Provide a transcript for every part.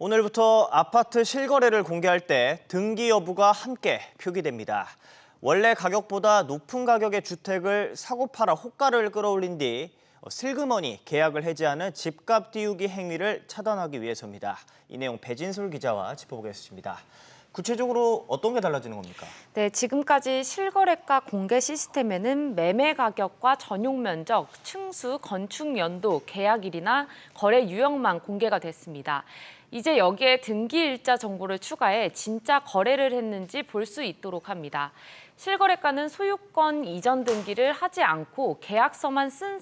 오늘부터 아파트 실거래를 공개할 때 등기 여부가 함께 표기됩니다. 원래 가격보다 높은 가격의 주택을 사고 팔아 호가를 끌어올린 뒤 슬그머니 계약을 해지하는 집값 띄우기 행위를 차단하기 위해서입니다. 이 내용 배진솔 기자와 짚어보겠습니다. 구체적으로 어떤 게 달라지는 겁니까? 네, 지금까지 실거래가 공개 시스템에는 매매 가격과 전용 면적, 층수, 건축 연도, 계약일이나 거래 유형만 공개가 됐습니다. 이제 여기에 등기 일자 정보를 추가해 진짜 거래를 했는지 볼 수 있도록 합니다. 실거래가는 소유권 이전 등기를 하지 않고 계약서만 쓴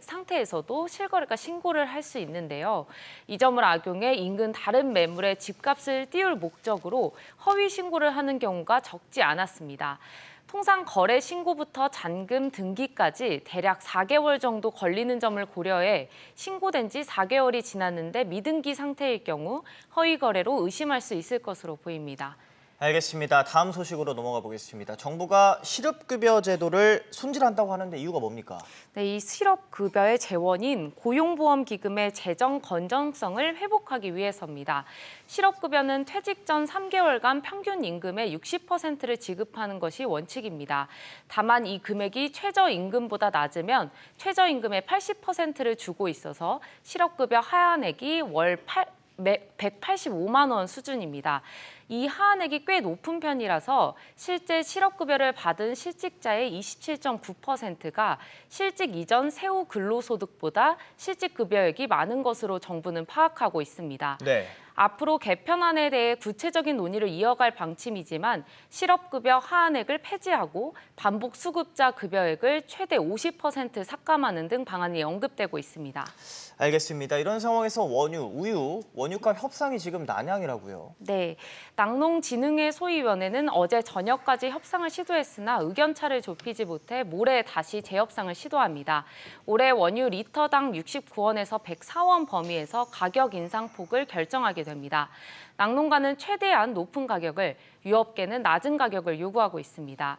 상태에서도 실거래가 신고를 할 수 있는데요. 이 점을 악용해 인근 다른 매물에 집값을 띄울 목적으로 허위 신고를 하는 경우가 적지 않았습니다. 통상 거래 신고부터 잔금 등기까지 대략 4개월 정도 걸리는 점을 고려해 신고된 지 4개월이 지났는데 미등기 상태일 경우 허위 거래로 의심할 수 있을 것으로 보입니다. 알겠습니다. 다음 소식으로 넘어가 보겠습니다. 정부가 실업급여 제도를 손질한다고 하는데 이유가 뭡니까? 네, 이 실업급여의 재원인 고용보험기금의 재정 건전성을 회복하기 위해서입니다. 실업급여는 퇴직 전 3개월간 평균 임금의 60%를 지급하는 것이 원칙입니다. 다만 이 금액이 최저임금보다 낮으면 최저임금의 80%를 주고 있어서 실업급여 하한액이 월 185만 원 수준입니다. 이 하한액이 꽤 높은 편이라서 실제 실업급여를 받은 실직자의 27.9%가 실직 이전 세후 근로소득보다 실직급여액이 많은 것으로 정부는 파악하고 있습니다. 네. 앞으로 개편안에 대해 구체적인 논의를 이어갈 방침이지만 실업급여 하한액을 폐지하고 반복 수급자 급여액을 최대 50% 삭감하는 등 방안이 언급되고 있습니다. 알겠습니다. 이런 상황에서 우유, 원유값 협상이 지금 난항이라고요. 네, 낙농진흥회 소위원회는 어제 저녁까지 협상을 시도했으나 의견차를 좁히지 못해 모레 다시 재협상을 시도합니다. 올해 원유 리터당 69원에서 104원 범위에서 가격 인상폭을 결정하게 됩니다. 낙농가는 최대한 높은 가격을, 유업계는 낮은 가격을 요구하고 있습니다.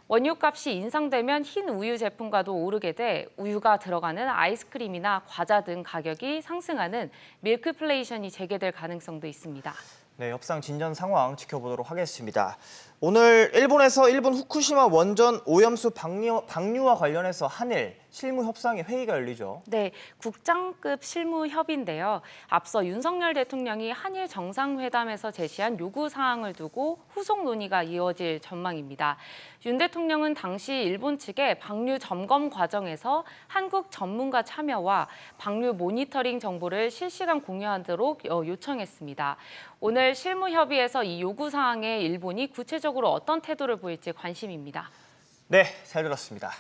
원유값이 인상되면 흰 우유 제품과도 오르게 돼 우유가 들어가는 아이스크림이나 과자 등 가격이 상승하는 밀크플레이션이 재개될 가능성도 있습니다. 네, 협상 진전 상황 지켜보도록 하겠습니다. 오늘 일본에서 일본 후쿠시마 원전 오염수 방류와 관련해서 한일 실무 협상의 회의가 열리죠. 네, 국장급 실무 협의인데요. 앞서 윤석열 대통령이 한일 정상회담에서 제시한 요구 사항을 두고 후속 논의가 이어질 전망입니다. 윤 대통령은 당시 일본 측에 방류 점검 과정에서 한국 전문가 참여와 방류 모니터링 정보를 실시간 공유하도록 요청했습니다. 오늘 실무 협의에서 이 요구 사항에 일본이 구체적으로 어떤 태도를 보일지 관심입니다. 네, 잘 들었습니다.